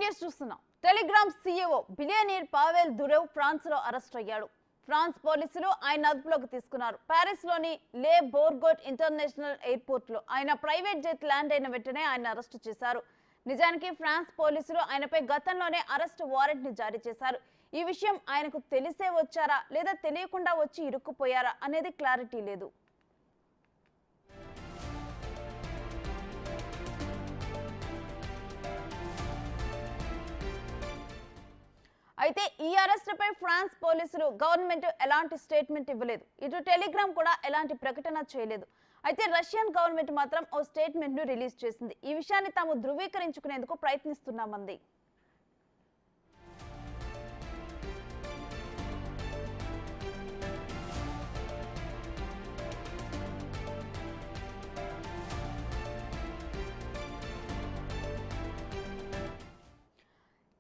Breaking news చూస్తున్నాం. Telegram CEO billionaire Pavel Durov France లో arrest అయ్యాడు. ఫ్రాన్స్ పోలీసులు ఆయన అదుపులోకి తీసుకున్నారు. పారిస్ లోని లే బోర్గోట్ ఇంటర్నేషనల్ ఎయిర్పోర్ట్ లో ఆయన ప్రైవేట్ జెట్ ల్యాండ్ అయిన వెంటనే ఆయన అరెస్టు చేశారు. నిజానికి ఫ్రాన్స్ పోలీసులు ఆయనపై గతంలోనే అరెస్ట్ వారెంట్ ని జారీ చేశారు. ఈ విషయం ఆయనకు తెలిసే వచ్చారా లేదా తెలియకుండా వచ్చి ఇరుక్కుపోయారా అనేది క్లారిటీ లేదు. అయితే ఈ అరెస్టుపై ఫ్రాన్స్ పోలీసులు గవర్నమెంట్ ఎలాంటి స్టేట్మెంట్ ఇవ్వలేదు. ఇటు టెలిగ్రామ్ కూడా ఎలాంటి ప్రకటన చేయలేదు. అయితే రష్యన్ గవర్నమెంట్ మాత్రం ఓ స్టేట్మెంట్ ను రిలీజ్ చేసింది. ఈ విషయాన్ని తాము ధృవీకరించుకునేందుకు ప్రయత్నిస్తున్నామంది.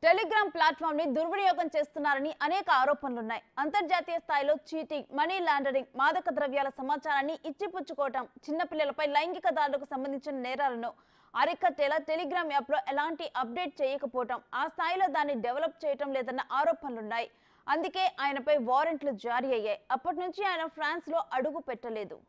టెలిగ్రామ్ ప్లాట్ఫామ్ ని దుర్వినియోగం చేస్తున్నారని అనేక ఆరోపణలున్నాయి. అంతర్జాతీయ స్థాయిలో చీటింగ్, మనీ లాండరింగ్, మాదక ద్రవ్యాల సమాచారాన్ని ఇచ్చిపుచ్చుకోవటం, చిన్నపిల్లలపై లైంగిక దాడులకు సంబంధించిన నేరాలను అరికట్టేలా టెలిగ్రామ్ యాప్ లో ఎలాంటి అప్డేట్ చేయకపోవటం, ఆ స్థాయిలో దాన్ని డెవలప్ చేయటం లేదన్న ఆరోపణలున్నాయి. అందుకే ఆయనపై వారెంట్లు జారీ అయ్యాయి. అప్పటి నుంచి ఆయన ఫ్రాన్స్ లో అడుగు పెట్టలేదు.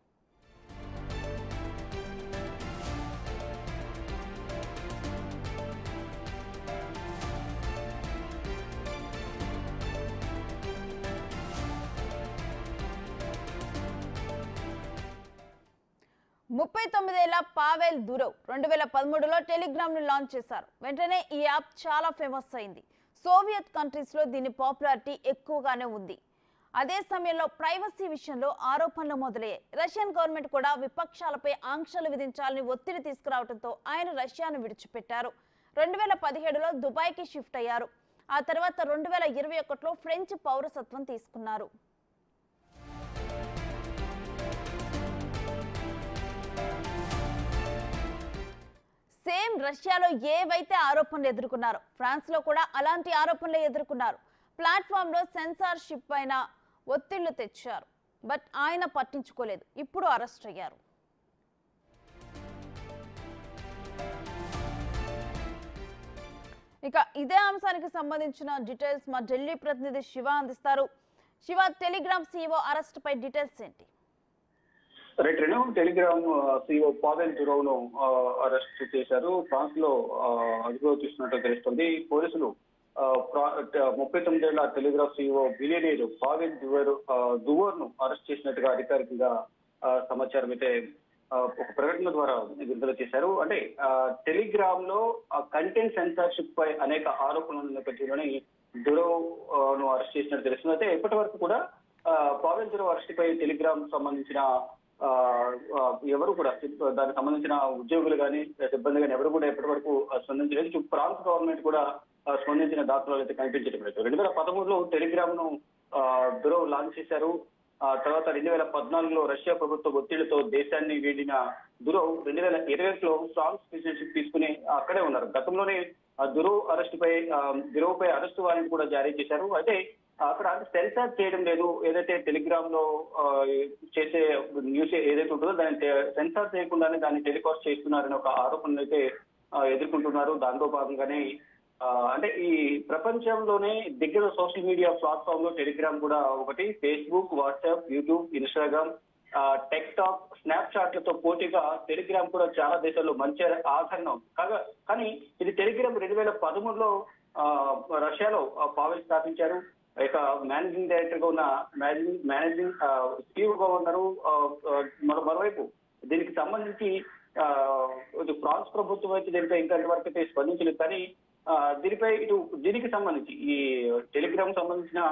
ముప్పై 39 ఏళ్ల పావెల్ దురేవ్ 2013లో టెలిగ్రామ్ ను లాంచ్ చేశారు. వెంటనే ఈ యాప్ చాలా ఫేమస్ అయింది. సోవియట్ కంట్రీస్ లో దీని పాపులారిటీ ఎక్కువగానే ఉంది. అదే సమయంలో ప్రైవసీ విషయంలో ఆరోపణలు మొదలయ్యాయి. రష్యన్ గవర్నమెంట్ కూడా విపక్షాలపై ఆంక్షలు విధించాలని ఒత్తిడి తీసుకురావడంతో ఆయన రష్యాను విడిచిపెట్టారు. 2017లో దుబాయ్కి షిఫ్ట్ అయ్యారు. ఆ తర్వాత 2021లో ఫ్రెంచ్ పౌరసత్వం తీసుకున్నారు. సేమ్ రష్యాలో ఏవైతే ఆరోపణలు ఎదుర్కొన్నారు, ఫ్రాన్స్ లో కూడా అలాంటి ఆరోపణలు ఎదుర్కొన్నారు. ప్లాట్ఫామ్ లో సెన్సార్షిప్ పైన ఒత్తిళ్లు తెచ్చారు. బట్ ఆయన పట్టించుకోలేదు. ఇప్పుడు అరెస్ట్ అయ్యారు. ఇక ఇదే అంశానికి సంబంధించిన డీటెయిల్స్ మా ఢిల్లీ ప్రతినిధి శివ అందిస్తారు. శివ, టెలిగ్రామ్ సీఈఓ అరెస్ట్ పై డీటెయిల్స్ ఏంటి? Right Renu, Telegram CEO Pavel Durov ను అరెస్ట్ చేశారు. ఫ్రాన్స్ లో అదుపులో తీసుకున్నట్టు తెలుస్తుంది. పోలీసులు 39 ఏళ్ల Telegram CEO billionaire Pavel Durov ను అరెస్ట్ చేసినట్టుగా అధికారికంగా సమాచారం అయితే ఒక ప్రకటన ద్వారా విడుదల చేశారు. అంటే టెలిగ్రామ్ లో కంటెంట్ సెన్సార్షిప్ పై అనేక ఆరోపణల నేపథ్యంలోని దురేవ్ ను అరెస్ట్ చేసినట్టు తెలుస్తుంది. అయితే ఇప్పటి వరకు కూడా పావెల్ దురేవ్ అరెస్ట్ పై టెలిగ్రామ్ సంబంధించిన ఎవరు కూడా దానికి సంబంధించిన ఉద్యోగులు కానీ సిబ్బంది కానీ ఎవరు కూడా ఎప్పటి వరకు స్పందించలేదు. ఫ్రాన్స్ గవర్నమెంట్ కూడా స్పందించిన దాఖలాలు అయితే కనిపించడం లేదు. 2013లో టెలిగ్రామ్ ను దురేవ్ లాంచ్ చేశారు. తర్వాత 2014లో రష్యా ప్రభుత్వ ఒత్తిడితో దేశాన్ని వీడిన దురేవ్ 2021లో ఫ్రాన్స్ సిటిజన్షిప్ తీసుకుని అక్కడే ఉన్నారు. గతంలోనే దురేవ్ పై అరెస్టు వారెంట్ కూడా జారీ చేశారు. అయితే అక్కడ సెన్సార్ చేయడం లేదు. ఏదైతే టెలిగ్రామ్ లో చేసే న్యూస్ ఏదైతే ఉంటుందో దాన్ని సెన్సార్ చేయకుండానే దాన్ని టెలికాస్ట్ చేస్తున్నారని ఒక ఆరోపణలు అయితే ఎదుర్కొంటున్నారు. దాంతో భాగంగానే అంటే ఈ ప్రపంచంలోనే దగ్గర సోషల్ మీడియా ప్లాట్ఫామ్ లో టెలిగ్రామ్ కూడా ఒకటి. Facebook, WhatsApp, YouTube, Instagram, TikTok, Snapchat లతో పోటీగా టెలిగ్రామ్ కూడా చాలా దేశాల్లో మంచి ఆదరణ ఉంది. కానీ ఇది టెలిగ్రామ్ 2013లో రష్యాలో పావెల్ స్థాపించారు. ఇక మేనేజింగ్ డైరెక్టర్ గా ఉన్న మేనేజింగ్ సీఈఓ గా ఉన్నారు. మరోవైపు దీనికి సంబంధించి ఫ్రాన్స్ ప్రభుత్వం అయితే దీనిపై ఇంకా ఇంతవరకు అయితే స్పందించలేదు. కానీ దీనికి సంబంధించి ఈ టెలిగ్రామ్ సంబంధించిన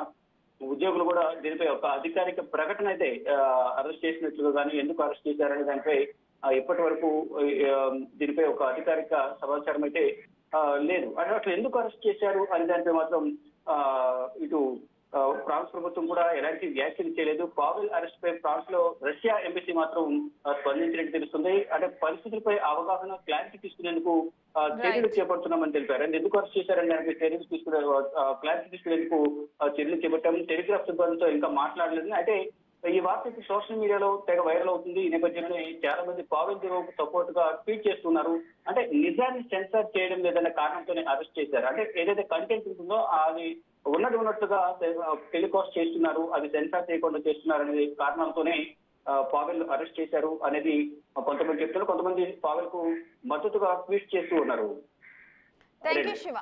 ఉద్యోగులు కూడా దీనిపై ఒక అధికారిక ప్రకటన అయితే అరెస్ట్ చేసినట్లుగా కానీ ఎందుకు అరెస్ట్ చేశారనే దానిపై ఇప్పటి వరకు దీనిపై ఒక అధికారిక సమాచారం అయితే లేదు. అంటే అసలు ఎందుకు అరెస్ట్ చేశారు అనే దానిపై మాత్రం ఇటు ఫ్రాన్స్ ప్రభుత్వం కూడా ఎలాంటి వ్యాఖ్యలు చేయలేదు. పావెల్ అరెస్ట్ పై ఫ్రాన్స్ లో రష్యా ఎంబసీ మాత్రం స్పందించినట్టు తెలుస్తుంది. అంటే పరిస్థితులపై అవగాహన, క్లారిటీ తీసుకునేందుకు చర్యలు చేపడుతున్నామని తెలిపారు. అంటే ఎందుకు అరెస్ట్ చేశారని దానికి క్లారిటీ తీసుకునేందుకు చర్యలు చేపట్టాం. టెలిగ్రాఫ్ సిబ్బందితో ఇంకా మాట్లాడలేదు. అయితే ఈ వార్త ఇప్పుడు సోషల్ మీడియాలో తెగ వైరల్ అవుతుంది. ఈ నేపథ్యంలోనే చాలా మంది పావెల్ దురోకు సపోర్ట్ గా ట్వీట్ చేస్తున్నారు. అంటే నిజాన్ని సెన్సార్ చేయడం లేదన్న కారణంతోనే అరెస్ట్ చేశారు. అంటే ఏదైతే కంటెంట్ ఉంటుందో అది ఉన్నట్టుగా టెలికాస్ట్ చేస్తున్నారు, అది సెన్సార్ చేయకుండా చేస్తున్నారు అనే కారణాలతోనే పావెల్ అరెస్ట్ చేశారు అనేది కొంతమంది చెప్తున్నారు. కొంతమంది పావెల్ కు మద్దతుగా ట్వీట్ చేస్తూ ఉన్నారు. Thank you Shiva.